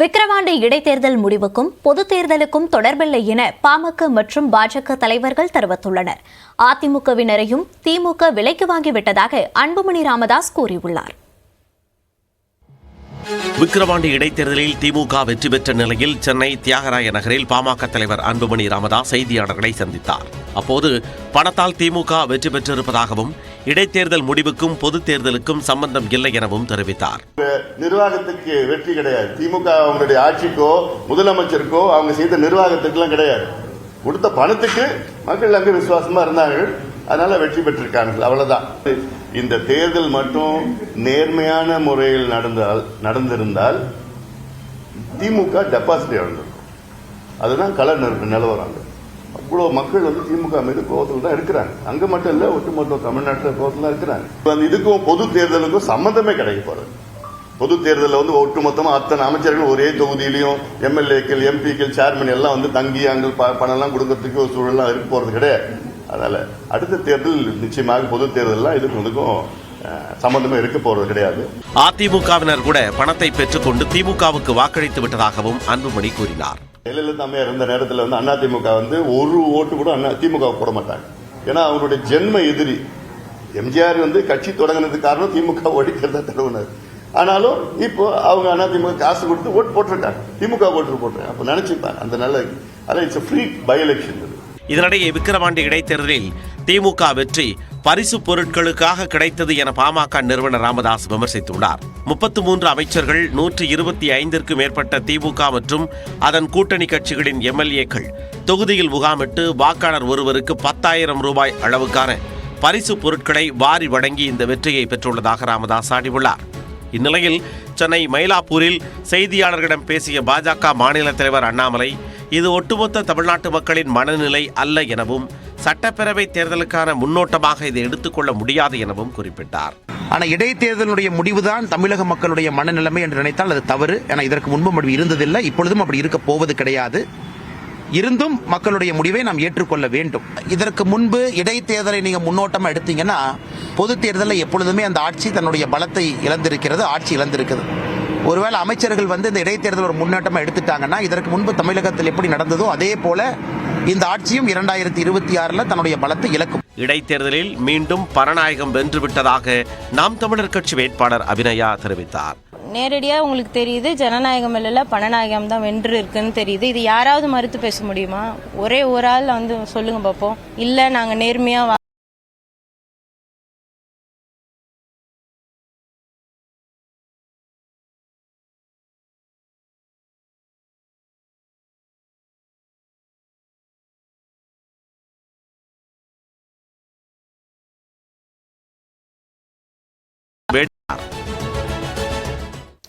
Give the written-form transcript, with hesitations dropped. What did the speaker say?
விக்கிரவாண்டி இடைத்தேர்தல் முடிவுக்கும் பொதுத் தேர்தலுக்கும் தொடர்பில்லை என பாமக மற்றும் பாஜக தலைவர்கள் தெரிவித்துள்ளனர். அதிமுகவினரையும் திமுக விலைக்கு வாங்கிவிட்டதாக அன்புமணி ராமதாஸ் கூறியுள்ளார். விக்கிரவாண்டி இடைத்தேர்தலில் திமுக வெற்றி பெற்ற நிலையில் சென்னை தியாகராய நகரில் பாமக தலைவர் அன்புமணி ராமதாஸ் செய்தியாளர்களை சந்தித்தார். அப்போது பணத்தால் திமுக வெற்றி பெற்றிருப்பதாகவும் இடைத்தேர்தல் முடிவுக்கும் பொதுத் தேர்தலுக்கும் சம்பந்தம் இல்லை எனவும் தெரிவித்தார். நிர்வாகத்துக்கு வெற்றி கிடையாது. திமுக அவங்களுடைய ஆட்சிக்கோ முதலமைச்சருக்கோ அவங்க செய்த நிர்வாகத்துக்கு கிடையாது. கொடுத்த பணத்துக்கு மக்கள் அங்கு விசுவாசமா இருந்தார்கள். அதனால வெற்றி பெற்றிருக்காங்க. அவ்வளவுதான். இந்த தேர்தல் மட்டும் நேர்மையான முறையில் நடந்திருந்தால் திமுக டெபாசிட் இழந்திருக்கும். அதுதான் கள நிலவரம். அவ்வளவு மக்கள் திமுக மீது கோபத்தில் தான் இருக்கிறாங்க. அங்க மட்டும் இல்ல, ஒட்டுமொத்த தமிழ்நாட்டில் கோபத்தில் தான் இருக்கிறாங்க. இதுக்கும் பொது தேர்தலுக்கும் சம்பந்தமே கிடைக்க போறது. பொது தேர்தலில் ஒட்டுமொத்தமா அத்தனை அமைச்சர்கள் ஒரே தொகுதியிலையும் எம்எல்ஏக்கள், எம்பிக்கள், சேர்மன் எல்லாம் தங்கி அங்கே பணம் எல்லாம் கொடுக்கறதுக்கு ஒரு சூழலாம் இருக்க போறது கிடையாது. அதனால அடுத்த தேர்தல் நிச்சயமாக பொது தேர்தல் இதுக்கும் சம்பந்தமே இருக்க போறது கிடையாது. அதிமுகவினர் கூட பணத்தை பெற்றுக்கொண்டு திமுகவுக்கு வாக்களித்து விட்டதாகவும் அன்புமணி கூறினார். ஜெயலலிதா அம்மையார் இருந்த நேரத்தில் அதிமுக ஒரு ஓட்டு கூட திமுக போட மாட்டாங்க. ஏன்னா அவங்களுடைய ஜென்ம எதிரி எம்ஜிஆர் கட்சி தொடங்கினதுக்கு காரணம் திமுக ஒழிக்கிறதா தருவினார். ஆனாலும் இப்போ அவங்க அதிமுக காசு கொடுத்து ஓட்டு போட்டிருக்காங்க, திமுக ஓட்டு போட்டிருக்காங்க. அப்ப நினைச்சுப்பாங்க அந்த நல்ல இட்ஸ் ஃப்ரீ பை எலெக்ஷன். இதனிடையே விக்கிரவாண்டி இடைத்தேர்தலில் திமுக வெற்றி பரிசு பொருட்களுக்காக கிடைத்தது என பாமக நிறுவனர் ராமதாஸ் விமர்சித்துள்ளார். 33 அமைச்சர்கள், 125க்கும் மேற்பட்ட திமுக மற்றும் அதன் கூட்டணி கட்சிகளின் எம்எல்ஏக்கள் தொகுதியில் முகாமிட்டு வாக்காளர் ஒருவருக்கு 10,000 ரூபாய் அளவுக்கான பரிசு பொருட்களை வாரி வழங்கி இந்த வெற்றியை பெற்றுள்ளதாக ராமதாஸ் சாடியுள்ளார். இந்நிலையில் சென்னை மயிலாப்பூரில் செய்தியாளர்களிடம் பேசிய பாஜக மாநில தலைவர் அண்ணாமலை, இது ஒட்டுமொத்த தமிழ்நாட்டு மக்களின் மனநிலை அல்ல எனவும் சட்டப்பேரவை தேர்தலுக்கான முன்னோட்டமாக இதை எடுத்துக்கொள்ள முடியாது எனவும் குறிப்பிட்டார். ஆனால் இடைத்தேர்தலுடைய முடிவுதான் தமிழக மக்களுடைய மனநிலைமை என்று நினைத்தால் அது தவறு. ஏன்னா இதற்கு முன்பும் அப்படி இருந்ததில்லை, இப்பொழுதும் அப்படி இருக்க போவது கிடையாது. இருந்தும் மக்களுடைய முடிவை நாம் ஏற்றுக்கொள்ள வேண்டும். இதற்கு முன்பு இடைத்தேர்தலை நீங்க முன்னோட்டமா எடுத்தீங்கன்னா பொது தேர்தலில் எப்பொழுதுமே அந்த ஆட்சி தன்னுடைய பலத்தை இழந்திருக்கிறது, ஆட்சி இழந்திருக்கிறது. ஒருவேளை அமைச்சர்கள் இந்த இடைத்தேர்தல் ஒரு முன்னோட்டமா எடுத்துட்டாங்கன்னா இதற்கு முன்பு தமிழகத்தில் எப்படி நடந்ததோ அதே போல இந்த ஆட்சியும் 2026 தன்னுடைய பலத்தை இழக்கும். இடைத்தேர்தலில் மீண்டும் பரநாயகம் வென்றுவிட்டதாக நாம் தமிழர் கட்சி வேட்பாளர் அபிநயா தெரிவித்தார். நேரடியாக உங்களுக்கு தெரியுது, ஜனநாயகம் இல்ல பணநாயகம் தான் வென்று இருக்குன்னு தெரியுது. இது யாராவது மறுத்து பேச முடியுமா? ஒரே ஒரு ஆள் சொல்லுங்க பார்ப்போம். இல்ல நாங்க நேர்மையா